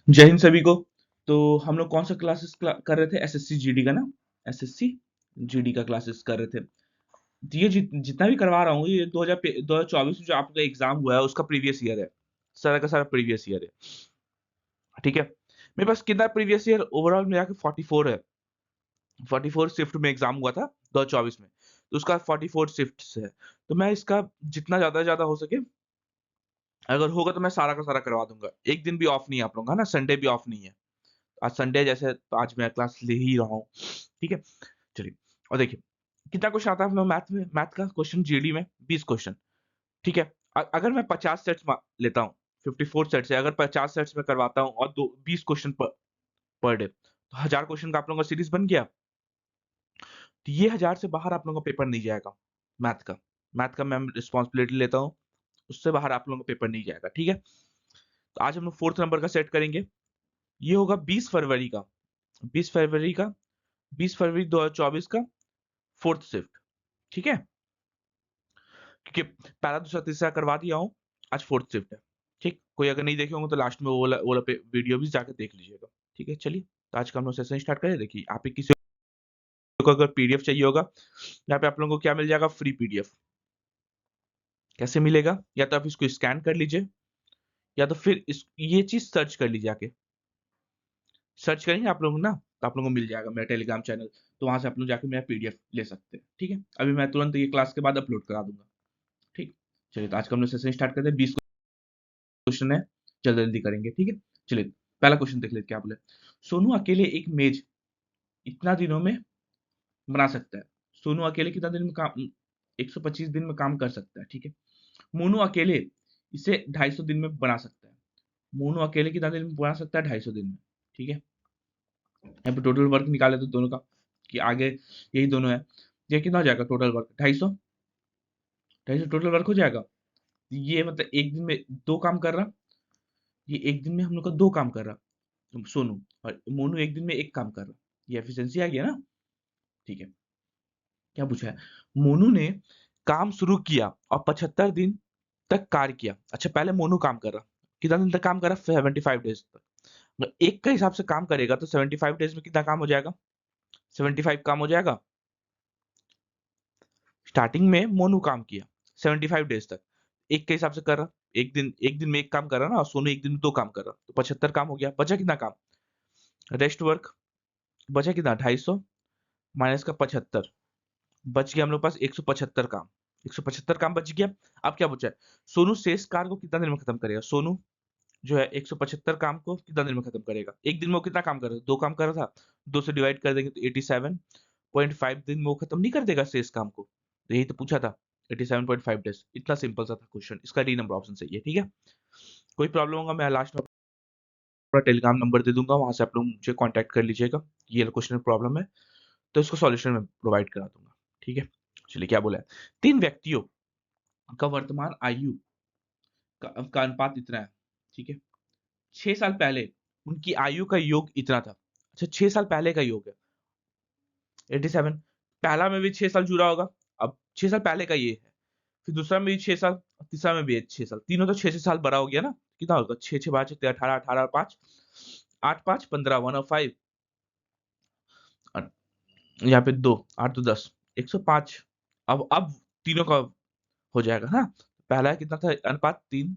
जय हिंद सभी को। तो हम लोग कौन सा क्लासेस कर रहे थे? एसएससी जीडी का ना, एसएससी जीडी का क्लासेस कर रहे थे। तो ये जितना भी करवा रहा हूँ, ये 2024 में जो आपका एग्जाम हुआ है उसका प्रीवियस ईयर है, सारा का सारा प्रीवियस ईयर है। ठीक है, मेरे पास कितना प्रीवियस ईयर ओवरऑल मिला के 44 है। 44 शिफ्ट में एग्जाम हुआ था 2024 में, तो उसका 44 शिफ्ट है। तो मैं इसका जितना ज्यादा हो सके, अगर होगा तो मैं सारा का सारा करवा दूंगा। एक दिन भी ऑफ नहीं है आप लोगों का ना, संडे भी ऑफ नहीं है। आज संडे जैसे तो आज मैं क्लास ले ही रहा हूँ। ठीक है, चलिए। और देखिए कितना क्वेश्चन आता है हम लोग मैथ में। मैथ का क्वेश्चन जीडी में 20 क्वेश्चन। ठीक है, अगर मैं 50 सेट्स लेता हूँ, 54 सेट्स है, अगर 50 सेट्स में करवाता हूँ और 20 क्वेश्चन पर डे, तो 1000 क्वेश्चन का आप लोगों का सीरीज बन गया। तो ये 1000 से बाहर आप लोगों का पेपर नहीं जाएगा। मैथ का, मैथ का मैं रिस्पॉन्सिबिलिटी लेता हूँ, उससे बाहर आप लोगों का पेपर नहीं जाएगा। ठीक है, तो आज हम लोग 4th नंबर का सेट करेंगे। ये होगा 20 फरवरी का, 20 फरवरी का, 20 फरवरी 2024 का 4th शिफ्ट। ठीक है, क्योंकि पहला दूसरा तीसरा करवा दिया हूँ, आज 4th शिफ्ट है। ठीक, कोई अगर नहीं देखे होंगे तो लास्ट में वो वाला वीडियो भी जाकर देख लीजिएगा। ठीक है, चलिए। तो आज का हम लोग सेशन स्टार्ट करें। देखिए आप ही किसी को अगर पीडीएफ चाहिए होगा, यहाँ पे आप लोगों को क्या मिल जाएगा? Free PDF. कैसे मिलेगा? या तो आप इसको स्कैन कर लीजिए, या तो फिर ये चीज सर्च कर लीजिए। आके सर्च करेंगे आप लोग ना, तो आप लोगों को मिल जाएगा मेरा टेलीग्राम चैनल। तो वहां से आप लोग जाके मेरा पीडीएफ ले सकते हैं। ठीक है, अभी मैं तुरंत ये क्लास के बाद अपलोड करा दूंगा। ठीक, चलिए। तो आज का हम लोग सेशन स्टार्ट करते हैं। 20 क्वेश्चन है, जल्दी जल्दी करेंगे। ठीक है, चलिए। पहला क्वेश्चन देख लेते क्या बोले। सोनू अकेले एक मेज इतना दिनों में बना सकता है। सोनू अकेले कितना दिन में काम, 125 दिन में काम कर सकता है। ठीक है, मोनू अकेले इसे 250 दिन में बना सकता है। मोनू अकेले कितना दिन में बना सकता है? 250 दिन में। ठीक है, यहाँ पे टोटल वर्क निकाले तो दोनों का, कि आगे यही दोनों है। ये कितना हो जाएगा टोटल वर्क? 250, 250 टोटल वर्क हो जाएगा। ये मतलब एक दिन में दो काम कर रहा, ये एक दिन में हम लोग का दो काम कर रहा सोनू, और मोनू एक दिन में एक काम कर रहा। ये एफिशिएंसी आ गया ना। ठीक है, क्या पूछा है? मोनू ने काम शुरू किया और 75 दिन तक कार्य किया। अच्छा, पहले मोनू काम कर रहा, कितना दिन तक काम कर रहा? 75 डेज तक। अगर एक का हिसाब से काम करेगा तो 75 डेज में कितना काम हो जाएगा? 75 काम हो जाएगा। स्टार्टिंग में मोनू काम किया 75 डेज तक, एक के हिसाब से कर रहा। एक दिन में एक काम कर रहा ना, और सोनू एक दिन में दो काम कर रहा, तो 75 काम हो गया। बचा कितना काम? Rest work. बचा कितना? 250 माइनस का 75, बच गया हम लोग पास 175 काम। 175 काम बच गया। अब क्या बचा है? सोनू शेष कार्य को कितना देर में खत्म करेगा? सोनू जो है 175 काम को कितना देर में खत्म करेगा? एक दिन में वो कितना काम कर रहा था? दो काम कर रहा था, दो से डिवाइड कर देंगे तो 87.5 दिन में वो खत्म नहीं कर देगा शेष काम को? तो यही तो पूछा था, 87.5 डेज। इतना सिंपल सा था क्वेश्चन, इसका डी नंबर ऑप्शन सही है। ठीक है, कोई प्रॉब्लम होगा मैं लास्ट में अपना टेलीग्राम नंबर दे दूंगा, वहां से आप लोग मुझे कांटेक्ट कर लीजिएगा। ये क्वेश्चन प्रॉब्लम है तो इसको सॉल्यूशन में प्रोवाइड करा दूंगा। ठीक है, चलिए। क्या बोला है? तीन व्यक्तियों का वर्तमान आयु का अनुपात इतना है। ठीक है, 6 साल पहले उनकी आयु का योग इतना था। अच्छा, 6 साल पहले का योग है 87। पहला में भी 6 साल जुड़ा होगा, अब 6 साल पहले का ये है। फिर दूसरा में भी 6 साल, तीसरा में भी 6 साल, तीनों तो 6 6 साल बड़ा हो गया ना। कितना होगा? 6 6 5 18, 18 5, 8 5 15, 105, यहाँ पे 2 8 तो 10, 105। अब तीनों का हो जाएगा। हाँ, पहला कितना था अनुपात? 3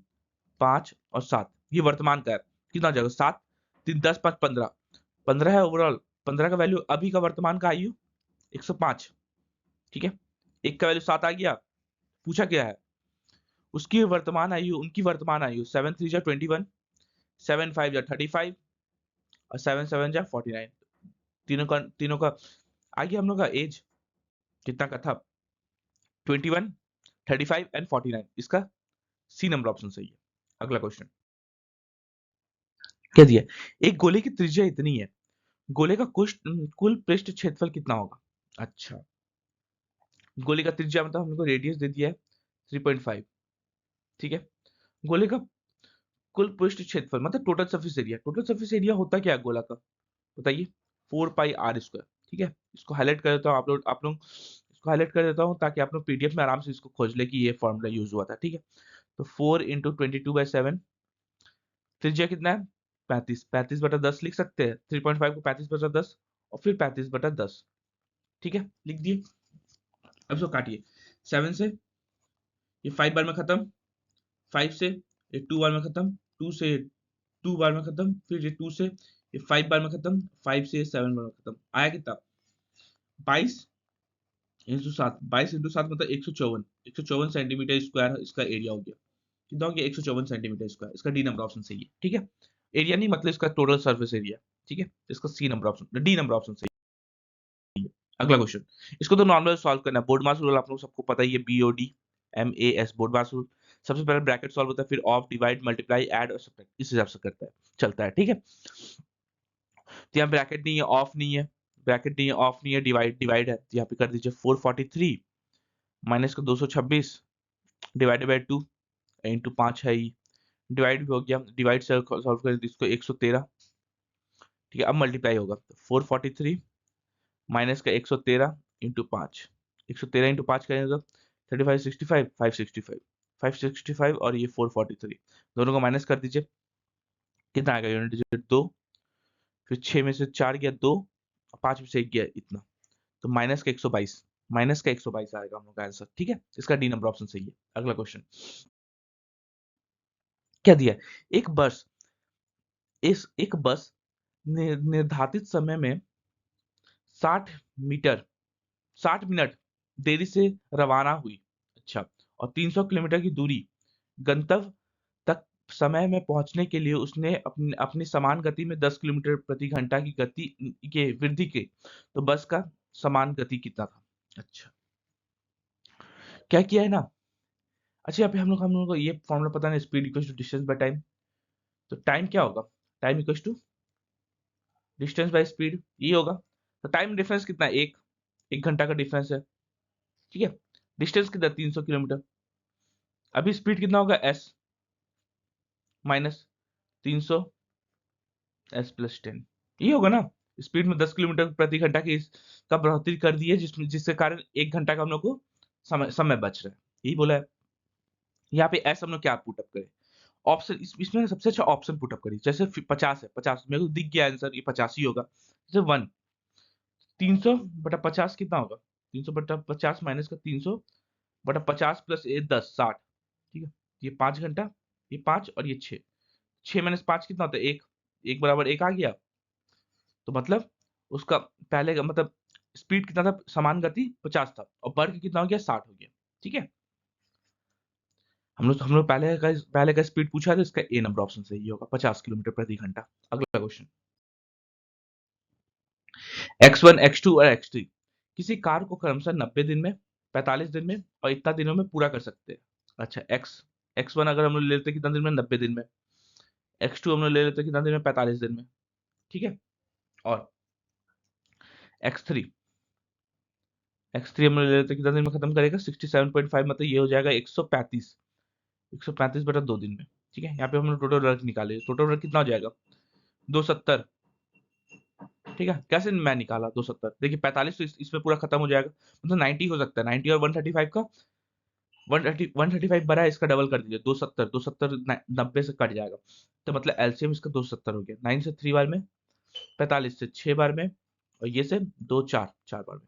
5 और 7, ये वर्तमान का है। कितना हो जाएगा? 7 3 10 5 15, 15 है ओवरऑल। 15 का वैल्यू अभी का वर्तमान का आयु 105। ठीक है, एक का वैल्यू 7 आ गया। पूछा क्या है? उसकी वर्तमान आयु, उनकी वर्तमान आयु 7 3 जा 21, 7 5 जा 35, और 7 7 जा 49। तीनों का आ गया हम लोग का एज कितना का था? 21, 35 एंड 49। इसका सी नंबर ऑप्शन सही है। अगला क्वेश्चन क्या दिया? एक गोले की त्रिज्या इतनी है, गोले का कुल पृष्ठ क्षेत्रफल कितना होगा? अच्छा, गोले का त्रिज्या मतलब हमको रेडियस दे दिया है 3.5। ठीक है, गोले का कुल पृष्ठ क्षेत्रफल मतलब total surface area. Total surface area होता क्या है गोला का? बताइए। 4 पाई r स्क्वायर। ठीक है, इसको हाईलाइट कर देता हूँ। आप लोग इसको हाईलाइट कर देता हूँ ताकि आप लोग पीडीएफ में आराम से इसको खोज ले कि ये फॉर्मूला यूज हुआ था। ठीक है, तो 4 × 22/7, त्रिज्या कितना है? 35, 35/10 लिख सकते हैं। 3.5 को 35/10 और फिर 35/10। ठीक है, लिख दिए। अब इसको काटिए। 7 से ये 5 बार में खत्म, 5 से ये 2 बार में खत्म, 2 से 2 बार में खत्म, फिर ये 2 से ये 5 बार में खत्म, 5 से ये 7 बार में खत्म। आया कितना? 22 into 7 मतलब 154, 154 सेंटीमीटर स्क्वायर इसका एरिया हो गया। कितना हो गया? 154 सेंटीमीटर स्क्वायर। इसका डी नंबर ऑप्शन सही है। ठीक है, एरिया नहीं मतलब इसका टोटल सरफेस एरिया। ठीक है, इसका C number option, D number option सही है। अगला क्वेश्चन, इसको तो नॉर्मल सॉल्व करना है। बोर्ड मास रूल आप लोग सबको पता ही है, BOD MAS बोर्ड मास रूल। सबसे पहले ब्रैकेट सॉल्व होता है, फिर ऑफ, डिवाइड, मल्टीप्लाई, ऐड और सब्ट्रैक्ट, इस हिसाब से करता है, चलता है। ठीक है, तो यहाँ ब्रैकेट नहीं है, ऑफ नहीं है, ब्रैकेट नहीं है, ऑफ नहीं है, डिवाइड है, तो यहाँ पे कर दीजिए 443 माइनस का 226 डिवाइडेड बाय 2 इंटू 5 है ही, डिवाइड भी हो गया, डिवाइड से सॉल्व करें तो इसको 113। ठीक है, अब मल्टीप्लाई होगा, 443 माइनस का 113 इंटू 5, 113 इंटू 5 करेंगे तो 3565 565 565 और ये 443, दोनों को माइनस कर दीजिए। कितना आएगा? यूनिट डिजिट 2, फिर 6 में से 4 गया 2, 5 में से 1 गया इतना, तो माइनस का 122, माइनस का 122 आएगा हम लोग का आंसर। ठीक है, इसका डी नंबर ऑप्शन सही है। अगला क्वेश्चन क्या दिया है? एक बस निर्धारित समय में 60 मीटर 60 मिनट देरी से रवाना हुई। अच्छा, और 300 किलोमीटर की दूरी गंतव्य तक समय में पहुंचने के लिए उसने अपनी अपनी समान गति में 10 किलोमीटर प्रति घंटा की गति के वृद्धि के, तो बस का समान गति कितना था? अच्छा, क्या किया है ना। अच्छा, यहाँ पे हम लोग को ये फॉर्मूला पता नहीं, speed equals to distance by time. तो टाइम क्या होगा? Time equals to distance by speed, ये होगा। तो टाइम डिफरेंस कितना है? एक घंटा का डिफरेंस है। ठीक है, डिस्टेंस कितना? 300 किलोमीटर। अभी स्पीड कितना होगा? s माइनस 300 s प्लस 10, ये होगा ना। स्पीड में 10 किलोमीटर प्रति घंटा की का बढ़ोतरी कर दी है, जिसके कारण 1 घंटा का हम लोग को समय बच रहा है, यही बोला है। यहाँ पे s हम लोग क्या पुटअप करें? ऑप्शन इसमें सबसे अच्छा ऑप्शन पुटअप करिए। जैसे 50 है, 50 मेरे को दिख गया आंसर, ये 50 ही होगा। जैसे 1 300/50 कितना होगा? 300/50 माइनस का 300/50 प्लस ये 10 60। ठीक है, ये 5 घंटा, ये 5 और ये 6, 6 माइनस 5 कितना होता है? 1, 1 बराबर 1 आ गया। तो मतलब उसका पहले का मतलब स्पीड कितना था? समान गति 50 था और वर्ग कितना हो गया? 60 हो गया। ठीक है, हम लोग पहले का स्पीड पूछा था, इसका ए नंबर ऑप्शन सही होगा, 50 किलोमीटर प्रति घंटा। अगला क्वेश्चन, X1 X2 और X3 किसी कार्य को क्रमशः 90 दिन में, 45 दिन में और इतना दिनों में पूरा कर सकते हैं। अच्छा, X1 अगर हम लोग ले लेते हैं कितना दिन में? 90 दिन में। X2 हम लोग ले लेते हैं कितना दिन में? 45 दिन में। ठीक है, और X3 X3 हम लोग ले लेते हैं कितना दिन में खत्म करेगा? 67.5 मतलब ये हो जाएगा 135, 135/2 दिन में। ठीक है, यहाँ पे हम लोग टोटल वर्क निकाले, टोटल वर्क कितना हो जाएगा? 270। ठीक है, कैसे मैं निकाला 270? देखिए 45 तो इसमें पूरा खत्म हो जाएगा, मतलब 90 हो सकता है। 90 और 135 का 135 बड़ा है, इसका डबल कर दीजिए, 270, 270 90 से कट जाएगा, तो मतलब एलसीएम इसका 270 हो गया। 9 से 3 बार में, 45 से 6 बार में और ये से 2 4 बार में।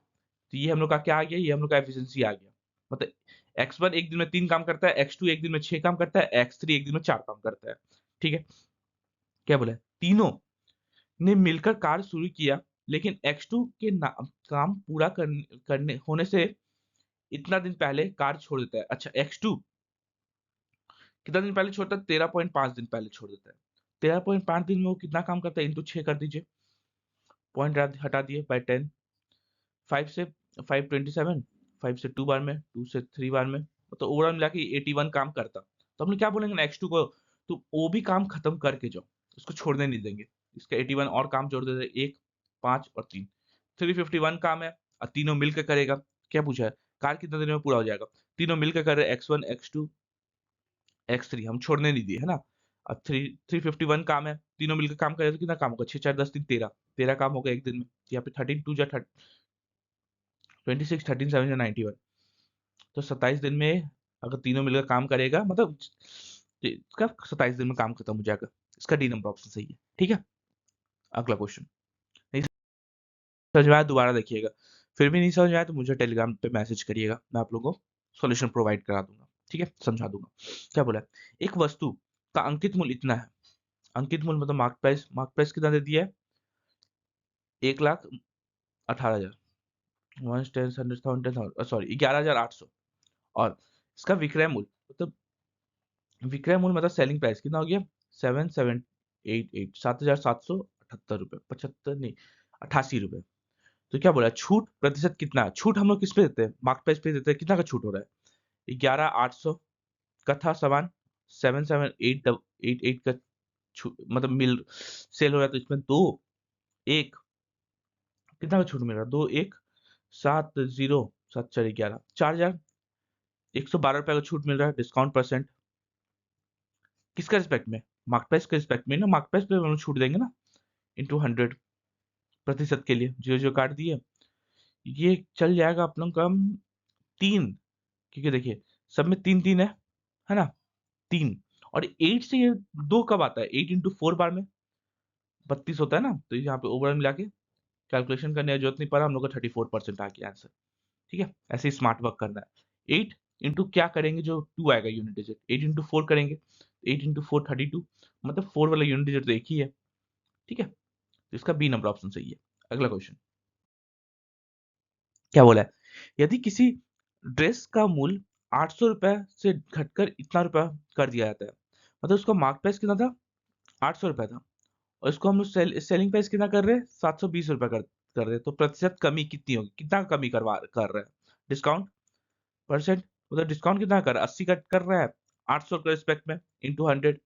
तो ये हम लोग का क्या आ गया? ये हम लोग का एफिशिएंसी आ गया। मतलब X1 एक दिन में 3 काम करता है, X2 एक दिन में 6 काम करता है, X3 एक दिन में 4 काम करता है। ठीक है, क्या बोला है? तीनों ने मिलकर कार्य शुरू किया, लेकिन X2 के काम पूरा करने होने से इतना दिन पहले कार्य छोड़ देता है। अच्छा, X2 कितना दिन पहले छोड़ता है? 13.5 दिन पहले छोड़ देता है। 13.5 दिन में वो कितना काम करता है? इंटू 6 कर दीजिए, पॉइंट हटा दिए बाय 10, 5 से 527, 5 से 2 बार में, 2 से 3 बार में, तो ओवरऑल मिला के 81 काम करता। तो हम लोग क्या बोलेंगे ना X2 को, तो वो भी काम खत्म करके जाओ, उसको छोड़ने नहीं देंगे। इसका 81 और काम जोड़ देते, 1 5 और 3, 351 काम है और तीनों मिलकर करेगा। क्या पूछा है? कार्य कितने दिन में पूरा हो जाएगा? तीनों मिलकर कर रहे, X1 X2 X3 हम छोड़ने नहीं दिए, है ना। अब 351 काम है, तीनों मिलकर काम करें तो कितना काम होगा? 6 4 10 3 13, 13 काम होगा एक दिन में। तो यहाँ पे 13 2 जा 26, 13 7 जा 91, तो 27 दिन में अगर तीनों मिलकर काम करेगा, मतलब इसका 27 दिन में काम खत्म हो जाएगा। इसका डी नंबर ऑप्शन सही है। ठीक है, अगला क्वेश्चन। नहीं समझ में आया दोबारा देखिएगा, फिर भी नहीं समझ में आया तो मुझे टेलीग्राम पे मैसेज करिएगा, मैं आप लोगों को सॉल्यूशन प्रोवाइड करा दूंगा। ठीक है, समझा दूंगा। क्या बोला है, एक वस्तु का अंकित मूल्य इतना है, अंकित मूल्य मतलब मार्क प्राइस कितना दे दिया है, 1,18,000, 1,10,000 सॉरी 11,800, और इसका विक्रय मूल्य मतलब विक्रय मूल्य मतलब सेलिंग प्राइस कितना हो गया, 7,788 7,778 रुपए, 75 नहीं 88 रुपए। तो क्या बोला, छूट प्रतिशत कितना है, छूट हम लोग किस पे देते हैं, मार्क प्राइस पे देते हैं, कितना का छूट हो रहा है, 11,800 का था सामान, 7,788 का मतलब मिल सेल हो रहा है, तो इसमें दो एक कितना का छूट मिल रहा है, 2,1,7,0,7,4,11 4,112 रुपए का छूट मिल रहा है, डिस्काउंट परसेंट किसका रिस्पेक्ट में, मार्क प्राइस के रिस्पेक्ट में ना, मार्क प्राइस पे हम लोग छूट देंगे ना, इंटू 100 प्रतिशत के लिए जीरो जीरो काट दिए, ये चल जाएगा आप लोग का तीन, क्योंकि देखिए सब में तीन तीन है ना, तीन, और 8 से ये 2 कब आता है, 8 इंटू 4 बार में 32 होता है ना, तो यहाँ पे ओवरऑल मिला के कैलकुलेशन करने की जरूरत नहीं पड़ा, हम लोग का 34% आ गया आंसर। ठीक है, ऐसे ही स्मार्ट वर्क करना है। 8 इंटू क्या करेंगे, जो 2 आएगा यूनिट डिजिट, 8 इंटू 4 करेंगे, 8 इंटू 4 32, मतलब 4 वाला यूनिट डिजिट तो एक ही है। ठीक है, तो इसका बी नंबर ऑप्शन सही है। अगला क्वेश्चन क्या बोला है, यदि किसी ड्रेस का मूल्य 800 रुपए से घटकर इतना रुपया कर दिया जाता है, मतलब उसका मार्क प्राइस कितना था, 800 रुपए था, और इसको हम लोग सेलिंग प्राइस कितना कर रहे हैं, 720 रुपए कर रहे हैं, तो प्रतिशत कमी कितनी होगी, कितना कमी कर रहे हैं, डिस्काउंट परसेंट, मतलब डिस्काउंट कितना कर रहा है, 80 कर रहा है 800 के रिस्पेक्ट में, इंटू 100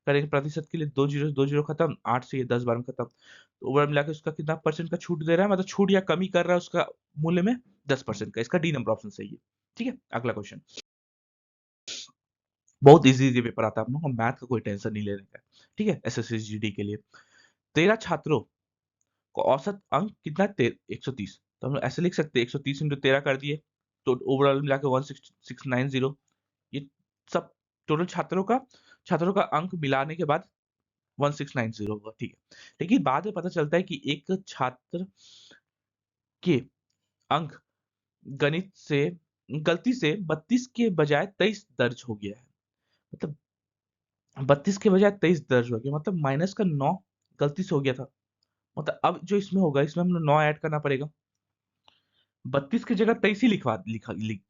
करेंगे, प्रतिशत के लिए दो जीरो खत्म, 8 से ये 10 बार में खत्म, तो ओवरऑल मिला के उसका कितना परसेंट का छूट दे रहा है, मतलब छूट या कमी कर रहा है उसका मूल्य में 10% का, इसका डी नंबर ऑप्शन सही है। ठीक है, अगला क्वेश्चन, बहुत इजी पेपर आता है आप लोगों को, मैथ का कोई टेंशन नहीं लेने का। ठीक है, एसएससी जीडी के लिए 13 छात्रों को औसत अंक कितना है, 130, तो हम लोग ऐसे लिख सकते हैं 130 इंटू 13 कर दिए, तो ओवरऑल मिला के 16690, ये सब टोटल छात्रों का अंक मिलाने के बाद 1690 होगा। ठीक है, लेकिन बाद में पता चलता है कि एक छात्र के अंक गणित से गलती से 32 के बजाय 23 दर्ज हो गया है, मतलब 32 के बजाय 23 दर्ज हो गया, मतलब माइनस का 9 गलती से हो गया था, मतलब अब जो इसमें होगा, इसमें हम लोग 9 ऐड करना पड़ेगा, 32 की जगह 23 ही लिख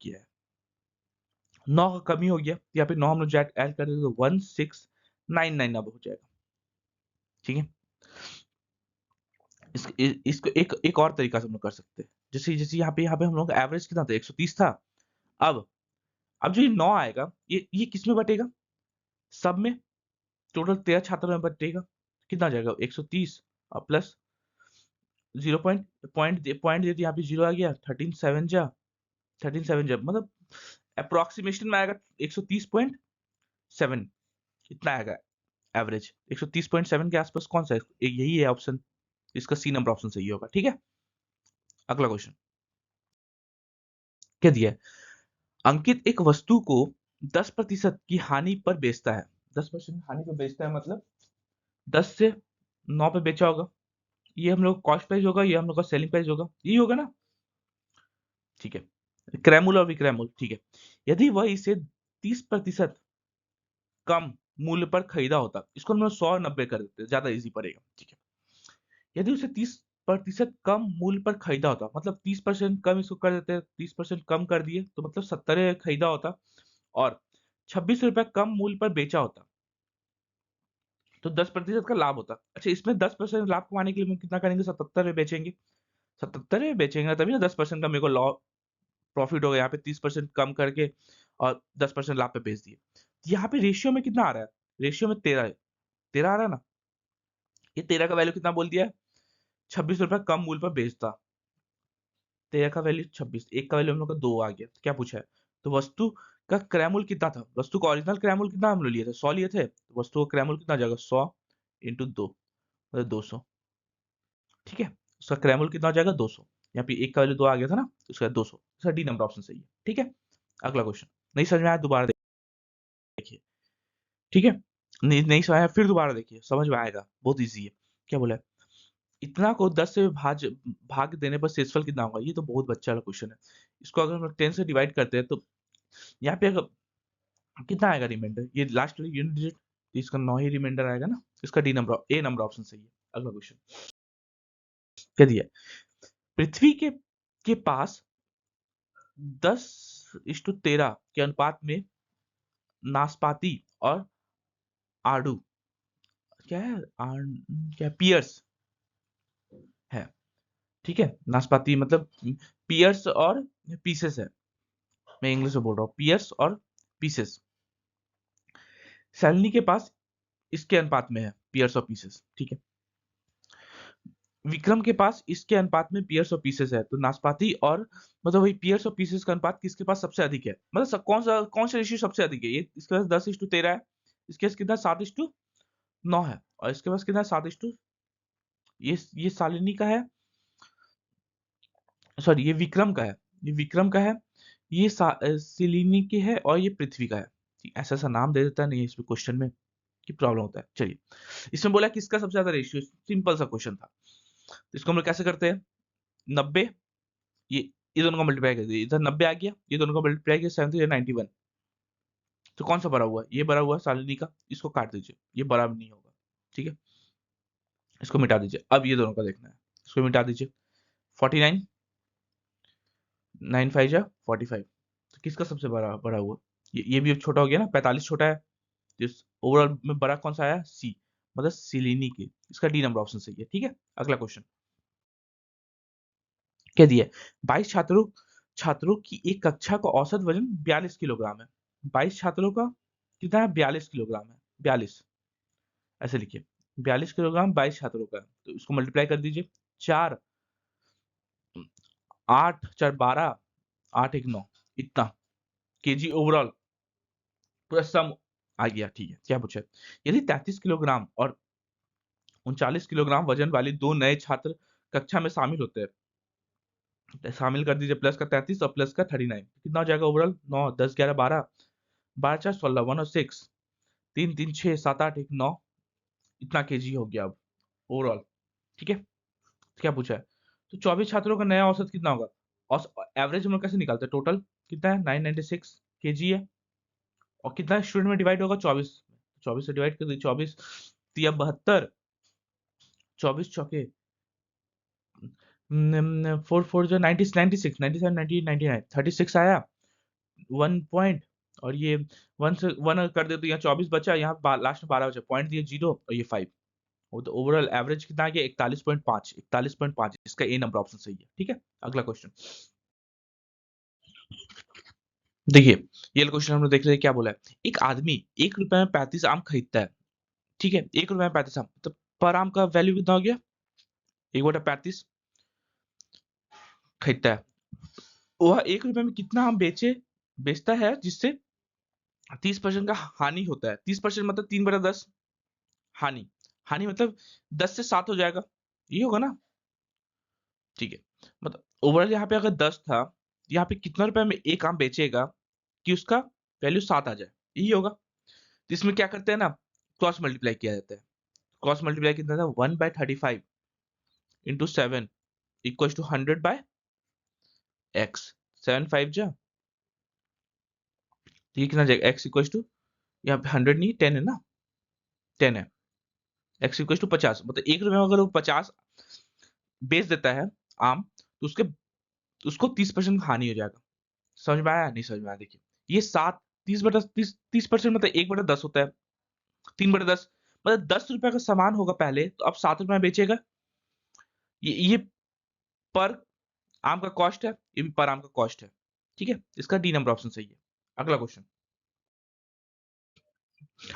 किया है, 9 का कमी हो गया, यहाँ पे 9 हम लोग ऐड कर देंगे तो 1699 अब हो जाएगा। ठीक है, इसको एक और तरीका से हम लोग कर सकते हैं, जैसे जैसे यहाँ पे हम लोग एवरेज कितना था, 130 था, अब अब जो ये 9 आएगा, ये किस में बटेगा, सब में, टोटल 13 छात्रों में बटेगा, कितना आ जाएगा 130 और प्लस 0 पॉइंट दे दिया, यहाँ पे 0 आ गया, 13 7 जा मतलब अप्रोक्सीमेशन में आएगा 130.7, इतना आएगा एवरेज, 130.7 के आसपास कौन सा है, यही है ऑप्शन, इसका सी नंबर ऑप्शन सही होगा। ठीक है, अगला क्वेश्चन क्या दिया है, अंकित एक वस्तु को 10% की हानि पर बेचता है, 10% हानि पर बेचता है मतलब 10 से 9 पे बेचा होगा, ये हम लोग कॉस्ट प्राइस होगा, ये हम लोग का सेलिंग प्राइस होगा, यही होगा ना। ठीक है, क्रैमूल और विक्रैमूल, ठीक है, यदि वह इसे 30% कम मूल्य पर खरीदा होता, इसको हम लोग 190 कर देते हैं, ज्यादा इजी पड़ेगा। ठीक है, यदि उसे 30% कम मूल्य पर खरीदा होता, मतलब 30% कम इसको कर देते हैं, 30% कम कर दिए तो मतलब 70 खरीदा होता, और 26 रुपए कम मूल्य पर बेचा होता, तो 10% का लाभ होता। अच्छा, इसमें 10% लाभ कमाने के लिए हम कितना करेंगे, 77 में बेचेंगे, 77 में बेचेंगे तभी ना 10% का मेरे को लॉ प्रॉफिट होगा, यहाँ पे 30% कम करके और 10% लाभ पे बेच दिए, यहाँ पे रेशियो में कितना आ रहा है, रेशियो में 13 है, 13 आ रहा है ना, ये 13 का वैल्यू कितना बोल दिया है, 26 रुपए कम मूल्य पर बेचता, 13 का वैल्यू 26, एक का वैल्यू हम लोग का 2 आ गया, तो क्या पूछा है, तो वस्तु का क्रय मूल्य कितना था, वस्तु का ओरिजिनल क्रय मूल्य कितना हम लोग लिए थे, 100 लिए थे, तो वस्तु का क्रय मूल्य कितना आ जाएगा, 100 इंटू 2 मतलब 200। ठीक है, उसका क्रय मूल्य कितना हो जाएगा, 200, यहाँ पे एक का वैल्यू 2 आ गया था ना, तो उसका 200, इसका डी नंबर ऑप्शन सही है। ठीक है, अगला क्वेश्चन, नहीं समझ में आया दोबारा देखिए। ठीक है, नहीं नहीं समझ आया, फिर दोबारा देखिए, समझ में आएगा, बहुत इजी है। क्या बोला है? इतना को 10 से भाग देने पर शेषफल कितना होगा? ये तो बहुत बच्चा वाला क्वेश्चन है। इसको अगर हम 10 से डिवाइड करते हैं तो यहाँ पे अगर कितना आएगा रिमाइंडर? ये लास्ट यूनिट डिजिट, तो इसका 9 ही रिमाइंडर आएगा ना। इसका डी नंबर, ए नंबर ऑप्शन सही है। अगला क्वेश्चन क्या दिया है? पृथ्वी के पास 10:13 के अनुपात में नाशपाती और आड़ू, क्या है क्या पियर्स है, ठीक है। नाशपाती मतलब पियर्स और पीसेस है, मैं इंग्लिश में बोल रहा हूँ, पियर्स और पीसेस। सैलनी के पास इसके अनुपात में है, पियर्स और पीसेस, ठीक है। विक्रम के पास इसके अनुपात में पियर्स और पीसेस है, तो नाशपाती और मतलब वही पियर्स और पीसेस का अनुपात किसके पास सबसे अधिक है? मतलब कौन सा रेशियो सबसे अधिक है? ये इसके पास 10:13 है, इसके पास कितना 7:9 है, और इसके पास कितना 7 ये शालिनी का है, सॉरी ये विक्रम का है, ये विक्रम का है, ये सिलिनी की है, और ये पृथ्वी का है। ठीक, ऐसा ऐसा नाम दे देता है, नहीं इसमें क्वेश्चन में की प्रॉब्लम होता है। चलिए, इसमें बोला किसका सबसे ज्यादा रेशियो, सिंपल सा क्वेश्चन था। तो इसको हम लोग कैसे करते हैं? 90, ये ये दोनों का मल्टीप्लाई कर दिया, इधर 90 आ गया, ये दोनों का मल्टीप्लाई किया 70 91, तो कौन सा बड़ा हुआ? ये बड़ा हुआ शालिनी का, इसको काट दीजिए, ये बड़ा भी नहीं होगा, ठीक है। इसको मिटा दीजिए, अब ये दोनों का देखना है, इसको मिटा दीजिए। 49, 9 5 जा 45, तो किसका सबसे बड़ा बड़ा हुआ? ये भी अब छोटा हो गया ना, 45 छोटा है, तो ओवरऑल में बड़ा कौन सा आया? सी, मतलब सिलिनी के। इसका डी नंबर ऑप्शन सही है, ठीक है। अगला क्वेश्चन क्या दिया है? 22 छात्रों छात्रों की एक कक्षा का औसत वजन 42 किलोग्राम है। 22 छात्रों का कितना है? 42 किलोग्राम है, 42, ऐसे लिखिए, 42 किलोग्राम 22 छात्रों का है। तो इसको मल्टीप्लाई कर दीजिए, 4 8 4 12, 8 1 9, इतना केजी ओवरऑल पूरा सम आ गया, ठीक है। क्या पूछा है? यदि 33 किलोग्राम और 39 किलोग्राम वजन वाले दो नए छात्र कक्षा में शामिल होते हैं, शामिल कर दीजिए, प्लस का 33 और प्लस का 39, कितना हो जाएगा ओवरऑल? 9 10 11 12, 12 4 16, 1 और 6, 3 3 6 7 8 1 9, इतना केजी हो गया अब ओवरऑल, ठीक है। क्या पूछा है? तो 24 छात्रों का नया औसत कितना होगा? और एवरेज हम लोग कैसे निकालते हैं? टोटल कितना है? 996 केजी है, और कितना स्टूडेंट में डिवाइड होगा? 24, 24 से डिवाइड कर दीजिए, 24 तिया 72, 24 चौके 4 4 जो 90 96 97 98 99 36 आया 1 पॉइंट, और ये 1 से 1 कर दे तो यहाँ 24 बचा, यहाँ लास्ट में 12 बचा, पॉइंट दिए 0 और ये 5, वो तो ओवरऑल एवरेज कितना आ गया? 41.5, 41.5, इसका ए नंबर ऑप्शन सही है, ठीक है। अगला क्वेश्चन देखिए, ये क्वेश्चन हम लोग देख रहे हैं, क्या बोला है? एक आदमी 1 रुपए में 35 आम खरीदता है, ठीक है। 1 रुपए में 35 आम, तो पर आम का वैल्यू कितना हो गया? 1/35 खरीदता है, वह 1 रुपए में कितना आम बेचता है, जिससे 30% का हानि होता है। 30% मतलब 3/10 हानि, हानि मतलब 10 से 7 हो जाएगा, ये होगा ना, ठीक है। मतलब ओवरऑल यहाँ पे अगर 10 था, यहाँ पे कितना रुपए में एक आम बेचेगा कि उसका वैल्यू 7 आ जाए, यही होगा। तो इसमें क्या करते हैं ना, क्रॉस मल्टीप्लाई किया जाता है। क्रॉस मल्टीप्लाई कितना था? 1/35 इंटू 7 इक्वल टू 100/x, 7 5 जा, तो ये कितना जाएगा? x इक्वल टू, यहाँ पे 100 नहीं 10 है ना, 10 है, x इक्वल टू 50, मतलब 1 रुपए में अगर वो 50 बेच देता है आम, तो उसको 30% हानि हो जाएगा। समझ में आया? नहीं समझ में आया? देखिए, ये 7 30% मतलब 1/10 होता है, 3/10, मतलब 10 रुपए का सामान होगा पहले, तो अब 7 रुपए में बेचेगा। ये पर आम का कॉस्ट है, ये भी पर आम का कॉस्ट है, ठीक है। इसका डी नंबर ऑप्शन सही है। अगला क्वेश्चन,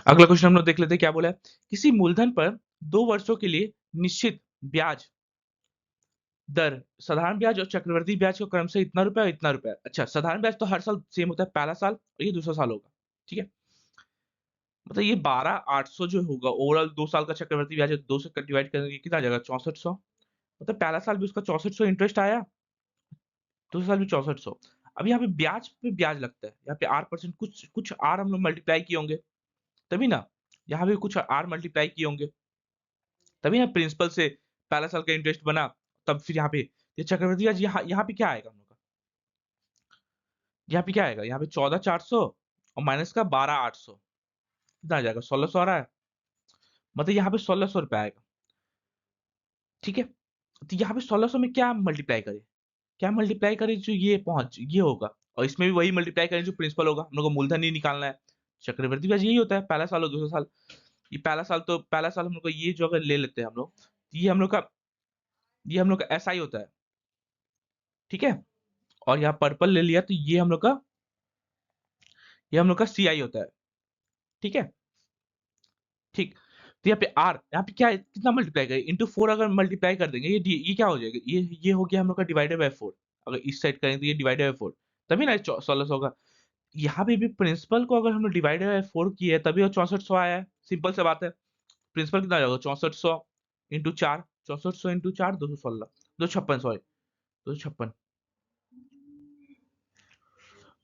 अगला क्वेश्चन हम लोग देख लेते हैं, क्या बोला है? किसी मूलधन पर 2 वर्षों के लिए निश्चित ब्याज दर, साधारण ब्याज और चक्रवृद्धि ब्याज का क्रमशः इतना रुपया और इतना रुपया। अच्छा, साधारण ब्याज तो हर साल सेम होता है, पहला साल और ये दूसरा साल होगा, ठीक है। मतलब ये 12,800 जो होगा ओवरऑल 2 साल का चक्रवृद्धि ब्याज है, 2 से डिवाइड करेंगे कितना आ जाएगा? 6400, मतलब पहला साल भी उसका 6400 इंटरेस्ट आया, दूसरा साल भी 6400। अब यहाँ पे ब्याज लगता है, यहाँ पे R% कुछ कुछ R हम लोग मल्टीप्लाई किए होंगे, तभी ना यहाँ भी कुछ r मल्टीप्लाई किए होंगे, तभी ना प्रिंसिपल से पहला साल का इंटरेस्ट बना। तब फिर यहाँ पे ये चक्रवृद्धि ब्याज, यहाँ पे क्या आएगा हम लोग का, यहाँ पे क्या आएगा, यहाँ पे 14,400 और माइनस का 12,800, कितना आ जाएगा, 1,600 आ रहा है, मतलब यहाँ पे 1,600 रुपए आएगा। ठीक है, तो यहाँ पे 1,600 में क्या मल्टीप्लाई करें, क्या मल्टीप्लाई करें जो ये होगा, और इसमें भी वही मल्टीप्लाई करें जो प्रिंसिपल होगा, हम लोग को मूलधन ही निकालना है। चक्रवृद्धि ब्याज यही होता है, पहला साल और दूसरा साल। ये पहला साल हम लोग को ये जो अगर ले लेते हैं हम लोग, ये हम लोग का एसआई होता है। ठीक है, और यहाँ पर्पल ले लिया तो ये हम लोग का सीआई होता है। ठीक है, ठीक। तो यहाँ पे आर, यहाँ पे क्या है, कितना मल्टीप्लाई करें, इंटू 4 अगर मल्टीप्लाई कर देंगे, ये क्या हो जाएगा, ये हो गया हम लोग का डिवाइडेड बाय 4। अगर इस साइड करें तो ये डिवाइडेड बाय 4, तभी ना 1600 होगा। यहाँ पे भी प्रिंसिपल को अगर हम लोग डिवाइडेड बाय 4 किए तभी वो 6400 आया है, सिंपल सा बात है। प्रिंसिपल कितना आ जाएगा, 6400 इंटू 4, 6400 इंटू 4, 216, 256, सॉरी 256,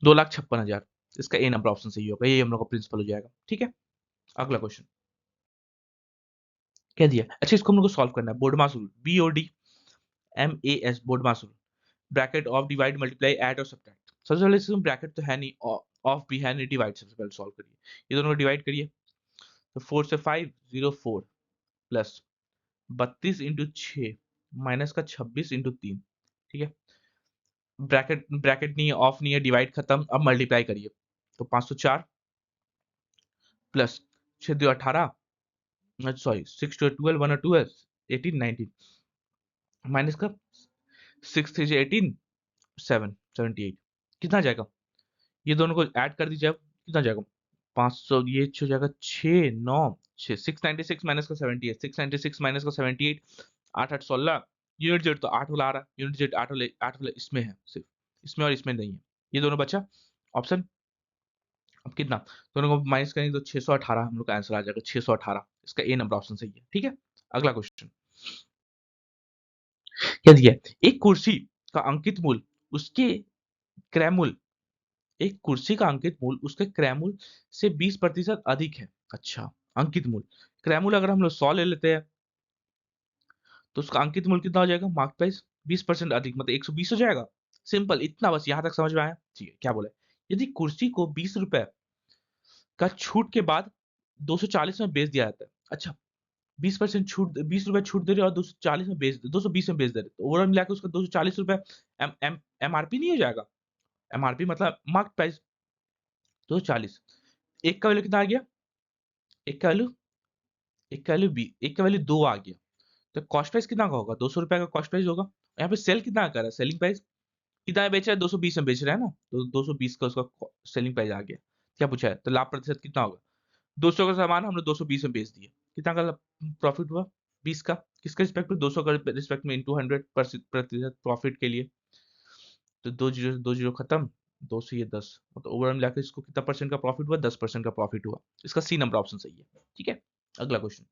2,56,000। इसका ए नंबर ऑप्शन सही होगा, ये हम लोग का प्रिंसिपल हो जाएगा। ठीक है, अगला क्वेश्चन क्या दिया, अच्छा इसको हम लोग को सॉल्व करना है। BODMAS rule, BODMAS, BODMAS rule, bracket of, divide, multiply, add और सब्ट्रैक्ट। सबसे पहले इसमें ब्रैकेट तो है नहीं, ऑफ भी है नहीं, डिवाइड सबसे पहले सॉल्व करिए, ये दोनों को डिवाइड करिए। तो 4 से 5, 04 प्लस 32 इंटू 6 माइनस का 26 इंटू 3। ठीक है, ब्रैकेट ब्रैकेट नहीं है, ऑफ नहीं है, डिवाइड खत्म, अब मल्टीप्लाई करिए। तो 504 प्लस 6 2 18, सॉरी 6 2 12, 1 और 2 है 18 19, माइनस का 6 3 18, 7 78, कितना जाएगा, ये दोनों को ऐड कर दीजिए, अब कितना जाएगा, 500, ये हो जाएगा 6 9 6, 696 माइनस का 78, 696 माइनस का 78, 8 8 16, यूनिट जेड तो 8 वाला आ रहा है, यूनिट जेड 8 वाला इसमें है, सिर्फ इसमें और इसमें नहीं है, ये दोनों बचा ऑप्शन। अब कितना, दोनों को माइनस करेंगे तो 618 हम लोग का आंसर आ जाएगा, 618, इसका ए नंबर ऑप्शन सही है। ठीक है, अगला क्वेश्चन क्या दिया है, एक कुर्सी का अंकित मूल्य उसके क्रय मूल्य, एक कुर्सी का अंकित मूल्य उसके क्रय मूल्य से 20% अधिक है। अच्छा, अंकित मूल्य, क्रय मूल्य अगर हम लोग 100 ले लेते हैं तो उसका अंकित मूल्य कितना हो जाएगा, मार्केट प्राइस 20% अधिक, मतलब 120 हो जाएगा। सिंपल, इतना बस, यहां तक समझ में आया। ठीक है, क्या बोले, यदि कुर्सी को 20 रुपए का छूट के बाद 240 में बेच दिया जाता है। अच्छा, 20% छूट, 20 रुपए छूट दे रहे हो और 240 में बेच दे, 220 में बेच दे रहे, तो ओवरऑल मिला के उसका 240 रुपए एम एम एमआरपी नहीं हो जाएगा, एमआरपी मतलब मार्केट प्राइस 240। एक का वैल्यू कितना आ गया, एक का वैल्यू एक का वैल्यू एक का वैल्यू 2 आ गया, तो कॉस्ट प्राइस कितना का होगा, 200 रुपए का कॉस्ट प्राइस होगा। यहाँ पे सेल कितना कर रहा है, सेलिंग प्राइस कितना में बेच रहा है, 220 में बेच रहा है ना, तो 220 का उसका सेलिंग प्राइस आ गया। क्या पूछा है, तो लाभ प्रतिशत कितना होगा, 200 का सामान हमने 220 में बेच दिया, कितना का प्रॉफिट हुआ, 20 का, किसके रिस्पेक्ट में, 200 का रिस्पेक्ट में, इंटू 100% प्रॉफिट के लिए, तो 2 जीरो खत्म, 2 से ये 10, तो ओवरऑल मिलाकर इसको कितना परसेंट का प्रॉफिट हुआ, 10% का प्रॉफिट हुआ। इसका सी नंबर ऑप्शन सही है। ठीक है, अगला क्वेश्चन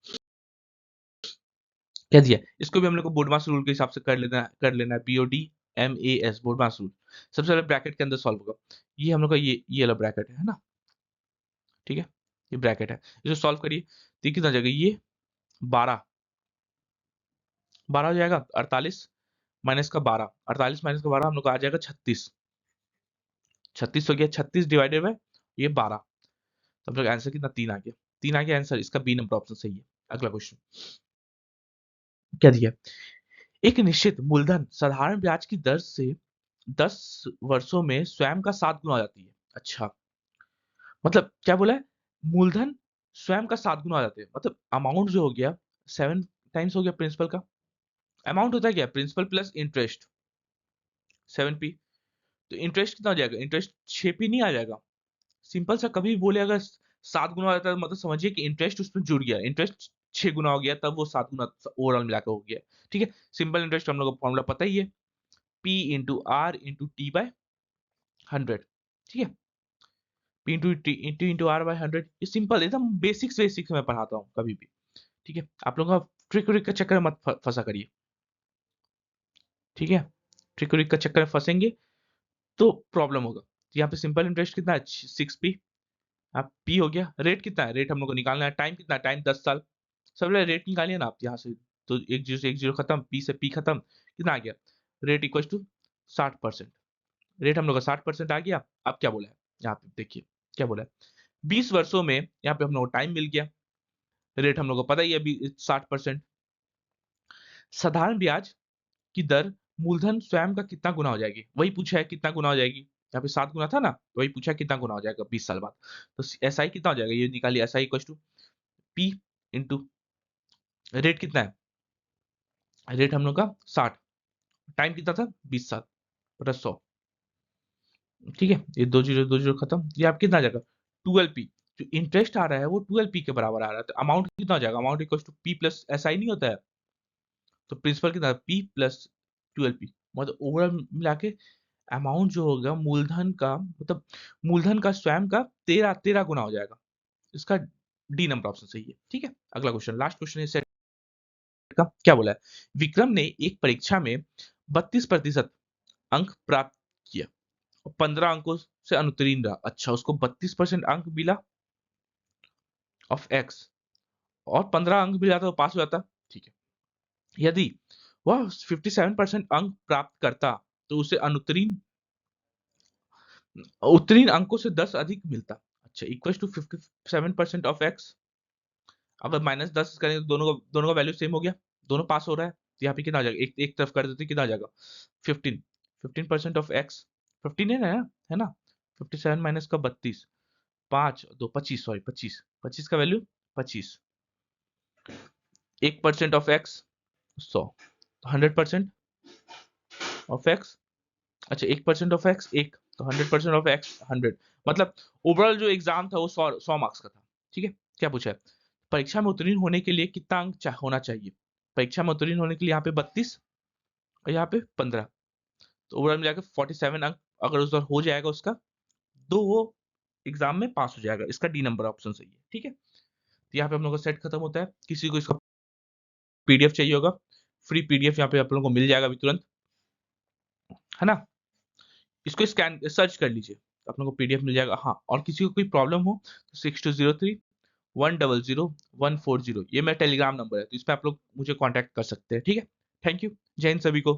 क्या दिया, इसको भी हम लोग को बोर्डमास रूल के हिसाब से कर लेना है, BODMAS, बोर्डमास रूल। सबसे पहले ब्रैकेट के अंदर सॉल्व होगा, ये हम लोग का ये वाला ब्रैकेट है ना, ठीक है, ये ब्रैकेट है, इसे सॉल्व करिए तो ये कितना जाएगा, ये 12 12 हो जाएगा, 48 माइनस का 12, 48 माइनस का 12 हम लोग का आ जाएगा 36, 36 हो गया, 36 डिवाइडेड बाय ये 12, तो हम लोग आंसर कितना, 3 आ गया, 3 आ गया आंसर, इसका बी नंबर ऑप्शन सही है। अगला क्वेश्चन क्या दिया, एक निश्चित मूलधन साधारण ब्याज की दर से 10 वर्षों में स्वयं का 7 गुना हो जाती है। अच्छा, मतलब क्या बोला है, मूलधन स्वयं का 7 गुना हो जाते हैं, मतलब अमाउंट जो हो गया 7 टाइम्स हो गया प्रिंसिपल का, अमाउंट होता है क्या, प्रिंसिपल प्लस इंटरेस्ट 7p, तो इंटरेस्ट कितना हो जाएगा, इंटरेस्ट 6p नहीं आ जाएगा। सिंपल सा, कभी भी बोले अगर 7 गुना हो जाता है मतलब समझिए कि इंटरेस्ट उसमें जुड़ गया, इंटरेस्ट 6 गुना हो गया तब वो 7 गुना ओवरऑल मिलाकर हो गया। ठीक है, सिंपल इंटरेस्ट हम लोग को फॉर्मूला पता ही है, P into R into T by 100। ठीक है, P इंटू आर बाय 100, ये सिंपल एकदम बेसिक्स में पढ़ाता हूँ कभी भी। ठीक है, आप लोग ट्रिक व्रिक का चक्कर में मत फंसा करिए। ठीक है, ट्रिक व्रिक का चक्कर में फंसेंगे तो प्रॉब्लम होगा। यहाँ पे सिंपल इंटरेस्ट कितना है, 6p, आप पी हो गया, रेट कितना है, रेट हम लोग को निकालना है, टाइम कितना है, टाइम 10 साल। सब लोग रेट निकालिए ना आप यहाँ से, तो एक जीरो से एक जीरो खत्म, पी से पी खत्म, कितना आ गया, रेट इक्वल टू 60%। रेट हम लोग का 60% आ गया। अब क्या बोला है यहाँ पे देखिए, क्या बोला है, 20 वर्षों में यहाँ पे हम लोग को टाइम मिल गया, रेट हम लोग को पता ही है 60%। साधारण ब्याज की दर मूलधन स्वयं का कितना गुना हो जाएगी, वही पूछा है कितना गुना हो जाएगी, यहाँ पे 7 गुना था ना, तो वही पूछा है कितना गुना हो जाएगा 20 साल बाद। तो एस आई कितना हो जाएगा, ये निकालिए, S I equal to P into rate कितना है, रेट हम लोग का 60, टाइम कितना था 20 साल, बटा 100। ठीक है, ये दो जीरो खत्म, ये आप कितना आ जाएगा 12p। जो इंटरेस्ट आ रहा है वो 12p के बराबर आ रहा है, तो अमाउंट कितना हो जाएगा, amount equal to P plus S I नहीं होता है, तो प्रिंसिपल कितना पी प्लस 12p, मतलब ओवरऑल मिला के अमाउंट जो होगा मूलधन का, मतलब मूलधन का स्वयं का 13 गुना हो जाएगा। इसका डी नंबर ऑप्शन सही है। ठीक है, अगला क्वेश्चन, लास्ट क्वेश्चन है सेट का, क्या बोला है, विक्रम ने एक परीक्षा में 32% अंक प्राप्त किया और 15 अंकों से अनुत्तीर्ण रहा। अच्छा, उसको 32% अंक मिला ऑफ एक्स और 15 अंक मिल जाता तो पास हो जाता। ठीक है, यदि वह 57% अंक प्राप्त करता तो उसे अनुत्तीर्ण उत्तीर्ण अंकों से 10 अधिक मिलता। अच्छा, इक्वल टू 57% ऑफ एक्स, अगर -10 करें तो दोनों का वैल्यू सेम हो गया, दोनों पास हो रहा है, तो यहाँ पे कितना आ जाएगा, एक तरफ कर देते कितना आ जाएगा 15, 15% ऑफ एक्स 15 है ना, है ना, 57 माइनस का 32, 5 2 25, सॉरी 25, 25 का value 25, 1% of x 100, 100% of x, अच्छा 1% ऑफ एक्स एक, तो 100% ऑफ एक्स 100, मतलब ओवरऑल जो एग्जाम था वो 100 मार्क्स का था। ठीक है, क्या पूछा है, परीक्षा में उत्तीर्ण होने के लिए कितना अंक होना चाहिए, परीक्षा में उत्तीर्ण होने के लिए यहाँ पे 32 और यहाँ पे 15, तो ओवरऑल मिलाकर 47 अंक अगर उस बार हो जाएगा उसका, तो वो एग्जाम में पास हो जाएगा। इसका डी नंबर ऑप्शन सही है। ठीक है, तो यहाँ पे हम लोग का सेट खत्म होता है। किसी को इसका पीडीएफ चाहिए होगा, फ्री पीडीएफ यहाँ पे आप लोगों को मिल जाएगा अभी तुरंत, है ना, इसको स्कैन सर्च कर लीजिए, आप लोगों को पीडीएफ मिल जाएगा। हाँ, और किसी को कोई प्रॉब्लम हो तो 6203 100 140, ये मेरा टेलीग्राम नंबर है, तो इस पे आप लोग मुझे कांटेक्ट कर सकते हैं। ठीक है, थैंक यू, जय हिंद सभी को।